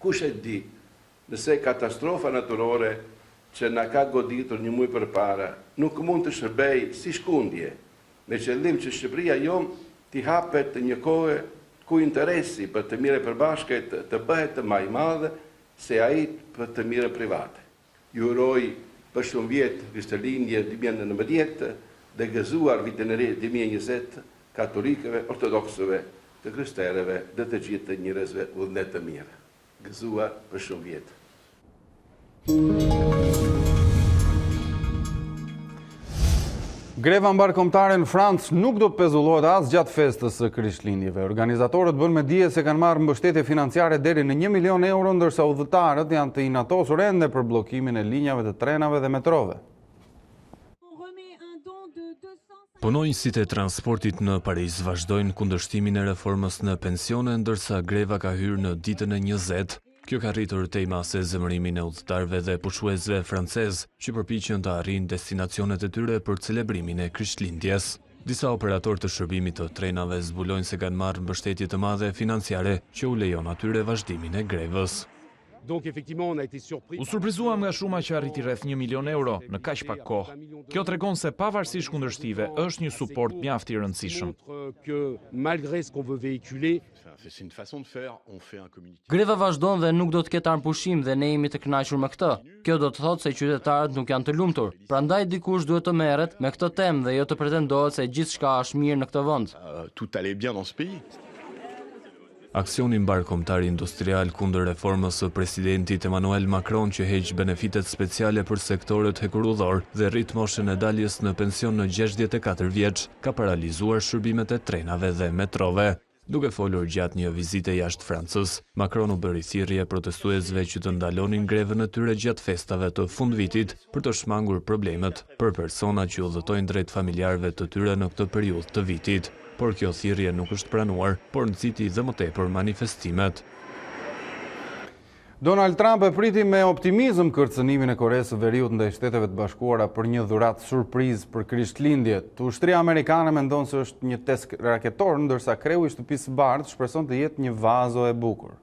Kush e di nëse katastrofa natyrore që na ka goditur një muaj përpara nuk mund të shërbejë si shkundje, me qëllim që Shqipëria jon t'i hapet një kohë ku interesi për të mire përbashkët të bëhet të maj madhe se ai për të mire private. Ju uroj për shumë vjetë Krishtlindje 2019 dhe gëzuar vitin e ri 2020 katolikëve, ortodoksëve, të krishterëve dhe të gjithë të njerëzve vullnet të mire. Gëzuar për shumë vjetë. Greva mbarkombëtare në Francë nuk do të pezullohet as gjatë festës së Krishtlindjeve. Organizatorët bën me dije se kanë marrë mbështetje financiare deri në 1 milion euro, ndërsa udhëtarët janë të inatosur ende për bllokimin e linjave të trenave dhe metrove. Punonjësit e transportit në Paris vazhdojnë kundërshtimin e reformës në pensione, ndërsa greva ka hyrë në ditën e 20. Kjo ka rritur tejmase zemërimin e udhëtarëve dhe pushuesve francez që përpiqen të arrijnë destinacionet e tyre për celebrimin e Krishtlindjes. Disa operatorë të shërbimit të trenave zbulojnë se kanë marrë mbështetje të madhe financiare që u lejon atyre vazhdimin e grevës. U surprizuam nga shuma që arriti rreth 1 milion euro në kaq pak kohë. Kjo tregon se pavarësisht kundërshtive është një suport mjaft i rëndësishëm. Greva vazhdon dhe nuk do të ketë armpushim dhe ne jemi të kënaqur me këtë. Kjo do të thotë se qytetarët nuk janë të lumtur. Prandaj dikush duhet të merret me këtë temë dhe jo të pretendohet se gjithçka është mirë në këtë vend. Aksioni mbar kombëtar industrial kundër reformës së presidentit Emmanuel Macron që heq benefitet speciale për sektorët hekurudhor dhe rrit moshën e daljes në pension në 64 vjeç, ka paralizuar shërbimet e trenave dhe metrove. Duke folur gjatë një vizite jashtë Francës, Macron u bëri thirrje protestuesve që të ndalonin grevën e tyre gjatë festave të fundvitit për të shmangur problemet për persona që udhëtojnë drejt familjarëve të tyre në këtë periudhë të vitit. Por kjo thirrje nuk është pranuar, por nxiti dhe më tepër manifestimet. Donald Trump e priti me optimizëm kërcënimin e Koreas së Veriut ndaj Shteteve të Bashkuara për një dhuratë surprizë për Krishtlindje. Ushtria amerikane mendon se është një test raketor, ndërsa kreu i shtëpisë së bardhë shpreson të jetë një vazo e bukur.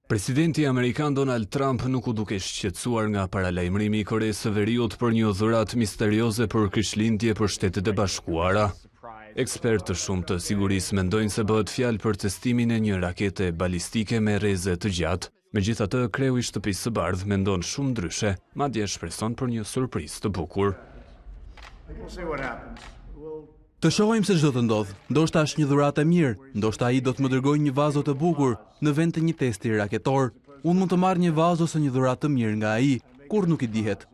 Presidenti amerikan Donald Trump nuk u duke shqetësuar nga paralajmërimi i Koreas së Veriut për një dhuratë misterioze për Krishtlindje për Shtetet e Bashkuara. Ekspertë të shumë të sigurisë mendojnë se bëhet fjalë për testimin e një rakete balistike me rreze të gjatë. Megjithatë, kreu i shtëpisë së bardhë mendon shumë ndryshe, madje shpreson për një surprizë të bukur. Të shohim se çdo të ndodh. Ndoshta është një dhuratë e mirë, ndoshta ai do të më dërgojë një vazo të bukur në vend të një testi raketor. Unë mund të marr një vazo ose një dhuratë të mirë nga ai, kur nuk i dihet.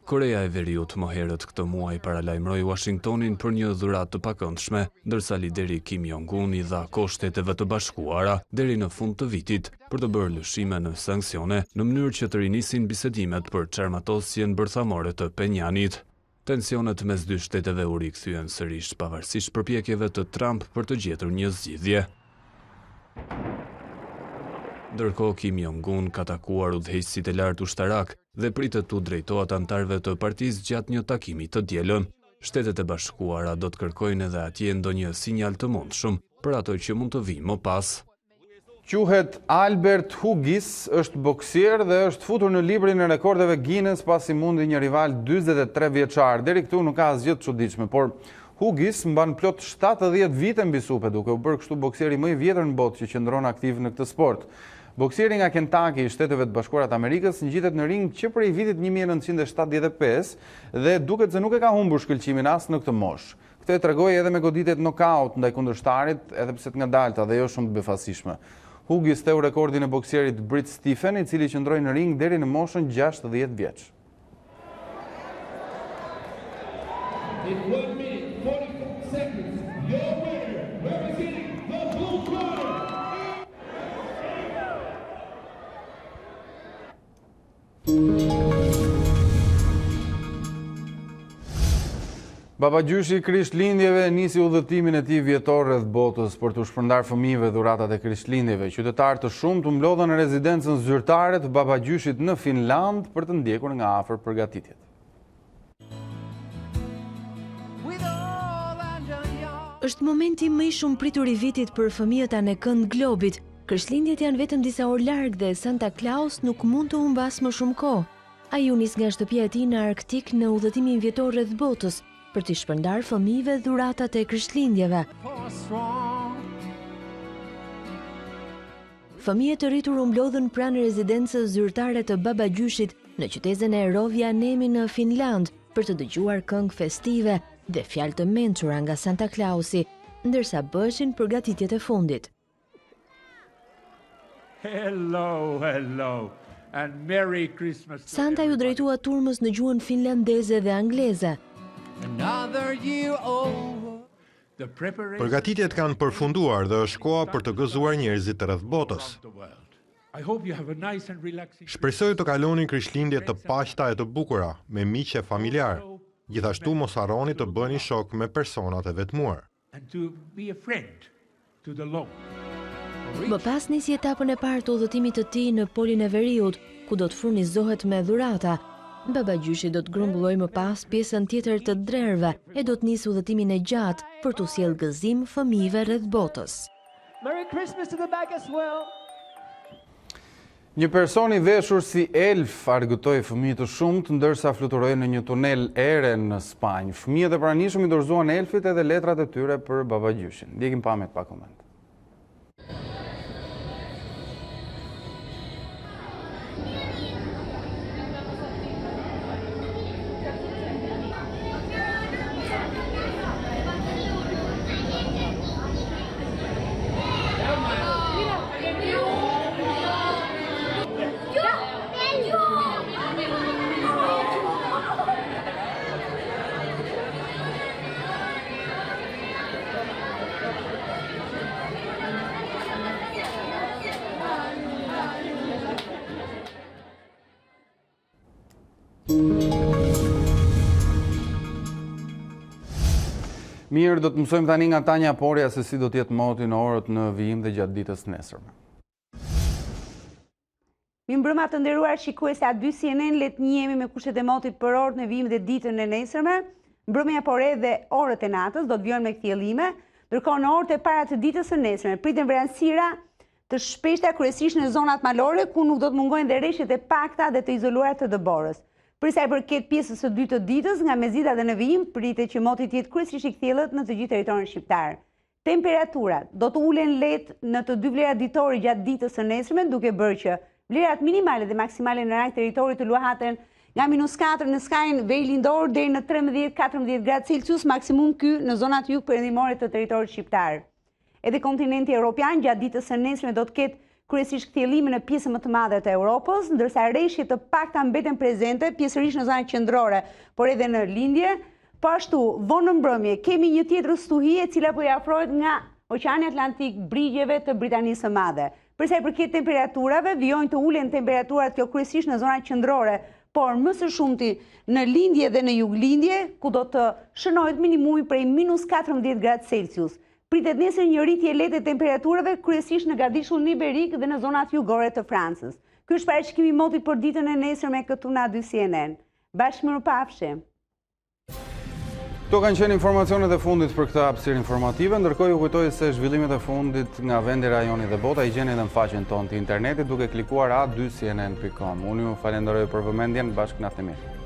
Korea e Veriut më herët këtë muaj paralajmëroi Washingtonin për një dhuratë të pakëndshme, ndërsa lideri Kim Jong-un i dha kohë Shteteve të Bashkuara deri në fund të vitit për të bërë lëshime në sanksione në mënyrë që të rinisin bisedimet për çarmatosjen bërthamore të Penjanit. Tensionet mes dy shteteve u rikthyen sërish pavarësisht përpjekjeve të Trump për të gjetur një zgjidhje. Ndërkohë Kim Jong-un ka takuar udhëheqësit e lartë ushtarak dhe pritet të drejtohet anëtarëve të partisë gjatë një takimi të dielën. Shtetet e Bashkuara do të kërkojnë edhe atje ndonjë sinjal të mundshëm për ato që mund të vijë më pas. Quhet Albert Hugis, është boksier dhe është futur në librin e rekordeve Guinness pasi mundi një rival 43 vjeçar. Deri këtu nuk ka asgjë të çuditshme, por Hugis mban plot 70 vite mbi supe, duke u bërë kështu boksieri më i vjetër në botë që qëndron aktiv në këtë sport. Boksieri nga Kentucky i Shteteve të Bashkuara të Amerikës ngjitet në ring që prej vitit 1975 dhe duket se nuk e ka humbur shkëlqimin as në këtë moshë. Këtë e tregoi edhe me goditjet nokaut ndaj kundërshtarit, edhe pse të ngadalta dhe jo shumë të befasishme. Hugis theu rekordin e boksierit Brit Stephen, i cili qëndroi në ring deri në moshën 60 vjeç. Babagjyshi i Krishtlindjeve nisi udhëtimin e tij vjetor rreth botës për të shpërndar fëmijëve dhuratat e Krishtlindjeve. Qytetarë të shumtë u mblodhën në rezidencën zyrtare të babagjyshit në Finland për të ndjekur nga afër përgatitjet. Është momenti më i shumë pritur i vitit për fëmijët anë kënd globit. Krishtlindjet janë vetëm disa orë larg dhe Santa Claus nuk mund të humbas më shumë kohë. Ai u nis nga shtëpia e tij në Arktik në udhëtimin vjetor rreth botës për t'i shpërndar fëmijëve dhuratat e Krishtlindjeve. Fëmijët të rritur u mblodhën pranë rezidencës zyrtare të babagjyshit në qytetin e Rovaniemi në Finland për të dëgjuar këngë festive dhe fjalë të mençura nga Santa Clausi, ndërsa bëshin përgatitjet e fundit. Hello, and Merry Christmas. Santa ju drejtua turmës në gjuhën finlandeze dhe angleze. Përgatitjet kanë përfunduar dhe është koha për të gëzuar njerëzit rreth botës. Shpresoj të kaloni Krishtlindje të paqta e të bukura me miq e familjar. Gjithashtu mos harroni të bëni shok me personat e vetmuar. and to be a friend to the law. Më pas nisi etapën e parë të udhëtimit të tij në Polin e Veriut, ku do të furnizohet me dhurata. Babagjyshi do të grumbulloj më pas pjesën tjetër të drerëve e do të nisë udhëtimin e gjatë për t'u sjellë gëzim fëmijëve rreth botës. Merry Christmas to the back as well. Një person i veshur si elf argëtoi fëmijë të shumt ndërsa fluturoi në një tunel ere në Spanjë. Fëmijët e pranishëm i dorëzuan elfit edhe letrat e tyre për babagjyshin. Ndjekim pamjet pa koment. Mirë, do të mësojmë tani nga Tanja Porja se si do t'jetë moti në orët në vijim dhe gjatë ditës nesërme. Mirëmbrëma të nderuar shikues a 2 CNN, le të njihemi me kushtet e motit për orët në vijim dhe ditën e nesërme. Mbrëmja por edhe orët e natës do të vijojnë me kthjellime, ndërkohë në orët e para të ditës së nesërme priten vranësira të shpeshta kryesisht në zonat malore ku nuk do të mungojnë dhe rreshtet e pakta dhe të izoluara të dëborës. Për sa i përket pjesës së dytë të ditës, nga mezita dhe në vijim, pritet që moti të jetë kryesisht i kthjellët në të gjithë territorin shqiptar. Temperaturat do të ulen lehtë në të dy vlerat ditore gjatë ditës së nesërme, duke bërë që vlerat minimale dhe maksimale në rreth territorit të luhaten nga -4 në skajin veri lindor deri në 13-14 gradë Celsius, maksimum ky në zonat jugperëndimore të territorit shqiptar. Edhe kontinenti evropian gjatë ditës së nesërme do të ketë kryesisht kthjellime në pjesën më të madhe të Europës, ndërsa rreshje të pakta mbeten prezente pjesërisht në zonat qendrore, por edhe në lindje. Po ashtu, vonë në mbrëmje kemi një tjetër stuhi e cila po i afrohet nga Oqeani Atlantik brigjeve të Britanisë së Madhe. Për sa i përket temperaturave, vijojnë të ulen temperaturat kjo kryesisht në zonat qendrore, por më së shumti në lindje dhe në juglindje, ku do të shënohet minimumi prej -14 gradë Celsius. Pritet nesër një rritje lehtë e temperaturave kryesisht në Gadishullin Iberik dhe në zonat jugore të Francës. Ky është parashikimi i motit për ditën e nesërme këtu në A2 CNN. Bashkëmirupafshim. Këto kanë qenë informacionet e fundit për këtë hapësirë informative, ndërkohë ju kujtoj se zhvillimet e fundit nga vendi, rajoni dhe bota i gjeni edhe në faqen tonë të internetit duke klikuar a2cnn.com. Unë ju falenderoj për vëmendjen, bashkë natë e mirë.